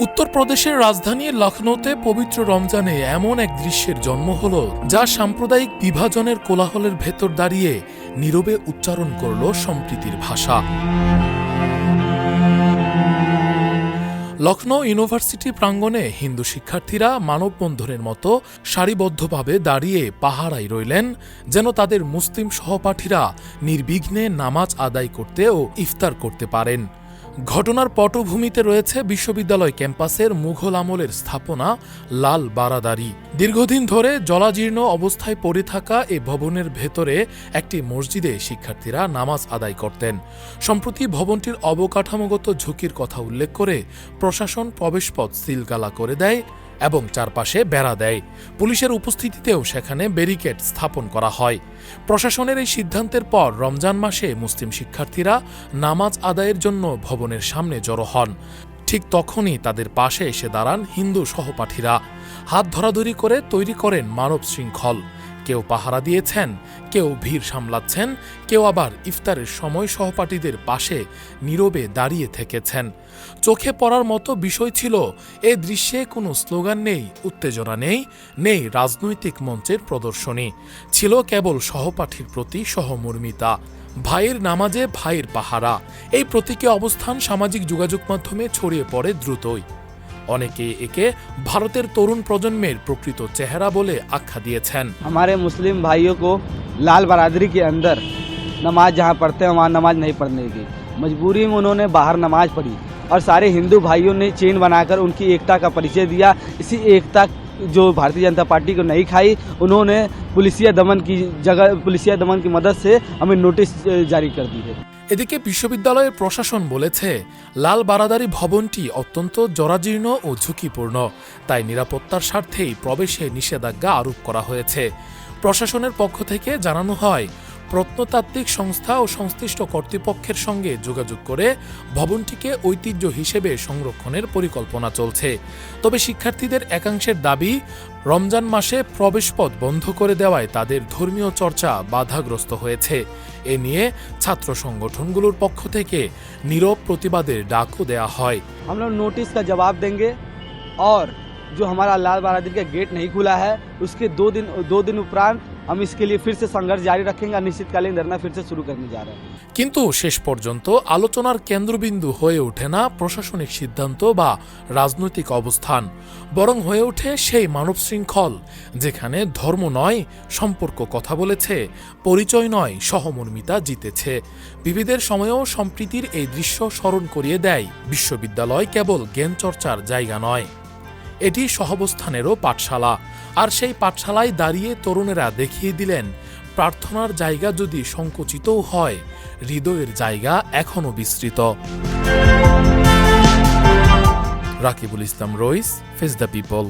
উত্তরপ্রদেশের রাজধানী লখনৌতে পবিত্র রমজানে এমন এক দৃশ্যের জন্ম হল যা সাম্প্রদায়িক বিভাজনের কোলাহলের ভেতর দাঁড়িয়ে নীরবে উচ্চারণ করল সম্প্রীতির ভাষা। লখনৌ ইউনিভার্সিটি প্রাঙ্গণে হিন্দু শিক্ষার্থীরা মানববন্ধনের মতো সারিবদ্ধভাবে দাঁড়িয়ে পাহারায় রইলেন, যেন তাদের মুসলিম সহপাঠীরা নির্বিঘ্নে নামাজ আদায় করতে ও ইফতার করতে পারেন। ঘটনার পটভূমিতে রয়েছে বিশ্ববিদ্যালয় ক্যাম্পাসের মুঘল আমলের স্থাপনা লাল বারাদারি। দীর্ঘদিন ধরে জলাজীর্ণ অবস্থায় পড়ে থাকা এ ভবনের ভেতরে একটি মসজিদে শিক্ষার্থীরা নামাজ আদায় করতেন। সম্প্রতি ভবনটির অবকাঠামোগত ঝুঁকির কথা উল্লেখ করে প্রশাসন প্রবেশপথ সিলগালা করে দেয় এবং চারপাশে বেড়া দেয়। পুলিশের উপস্থিতিতেও সেখানে ব্যারিকেড স্থাপন করা হয়। প্রশাসনের এই সিদ্ধান্তের পর রমজান মাসে মুসলিম শিক্ষার্থীরা নামাজ আদায়ের জন্য ভবনের সামনে জড়ো হন। ঠিক তখনই তাদের পাশে এসে দাঁড়ান হিন্দু সহপাঠীরা। হাত ধরাধরি করে তৈরি করেন মানব শৃঙ্খল। কেউ পাহারা দিয়েছেন, কেউ ভিড় সামলাচ্ছেন, কেউ আবার ইফতারের সময় সহপাঠীদের পাশে নীরবে দাঁড়িয়ে থেকেছেন। চোখে পড়ার মতো বিষয় ছিল, এ দৃশ্যে কোনো স্লোগান নেই, উত্তেজনা নেই রাজনৈতিক মঞ্চের প্রদর্শনী। ছিল কেবল সহপাঠীর প্রতি সহমর্মিতা, ভাইয়ের নামাজে ভাইয়ের পাহারা। এই প্রতীকী অবস্থান সামাজিক যোগাযোগ মাধ্যমে ছড়িয়ে পড়ে দ্রুতই। অনেকে একে ভারতের তরুণ প্রজন্মের প্রকৃত চেহারা বলে আখ্যা দিয়েছেন। हमारे मुस्लिम भाइयों को लाल बरादरी के अंदर नमाज जहाँ पढ़ते हैं वहाँ नमाज नहीं पढ़ने की मजबूरी में उन्होंने बाहर नमाज पढ़ी और सारे हिंदू भाइयों ने चेन बनाकर उनकी एकता का परिचय दिया। इसी एकता जो भारतीय जनता पार्टी को नहीं खाई, उन्होंने पुलिसिया दमन की मदद से हमें नोटिस जारी कर दी है। এদিকে বিশ্ববিদ্যালয়ের প্রশাসন বলেছে, লাল বারাদারি ভবনটি অত্যন্ত জরাজীর্ণ ও ঝুঁকিপূর্ণ, তাই নিরাপত্তার স্বার্থেই প্রবেশে নিষেধাজ্ঞা আরোপ করা হয়েছে। প্রশাসনের পক্ষ থেকে জানানো হয়, প্রত্নতাত্ত্বিক সংস্থা ও সংশ্লিষ্ট কর্তৃপক্ষের সঙ্গে যোগাযোগ করে ভবনটিকে ঐতিহ্য হিসেবে সংরক্ষণের পরিকল্পনা চলছে। তবে শিক্ষার্থীদের একাংশের দাবি, রমজান মাসে প্রবেশপথ বন্ধ করে দেওয়ায় তাদের ধর্মীয় চর্চা বাধাগ্রস্ত হয়েছে। এ নিয়ে ছাত্র সংগঠনগুলোর পক্ষ থেকে নীরব প্রতিবাদের ডাকও দেয়া হয়। हम लोग नोटिस का जवाब देंगे और जो हमारा लाल बहादुर का गेट नहीं खुला है उसके दो दिन उपरांत हम इसके लिए फिर से संघर्ष जारी रखेंगे। अनिश्चितकालीन धरना फिर से शुरू करने जा रहे हैं। কিন্তু শেষ পর্যন্ত আলোচনার কেন্দ্রবিন্দু হয়ে ওঠে না প্রশাসনিক সিদ্ধান্ত বা রাজনৈতিক অবস্থান, বরং হয়ে ওঠে সেই মানব শৃঙ্খল যেখানে ধর্ম নয় সম্পর্ক কথা বলেছে, পরিচয় নয় সহমর্মিতা জিতেছে। বিভেদের সময়েও সম্প্রীতির এই দৃশ্য স্মরণ করিয়ে দেয়, বিশ্ববিদ্যালয় কেবল জ্ঞান চর্চার জায়গা নয়, এটি সহাবস্থানেরও পাঠশালা। আর সেই পাঠশালায় দাঁড়িয়ে তরুণেরা দেখিয়ে দিলেন, প্রার্থনার জায়গা যদি সংকুচিতও হয়, হৃদয়ের জায়গা এখনো বিস্তৃত। রাকিবুল ইসলাম রইস, ফেস দ্য পিপল।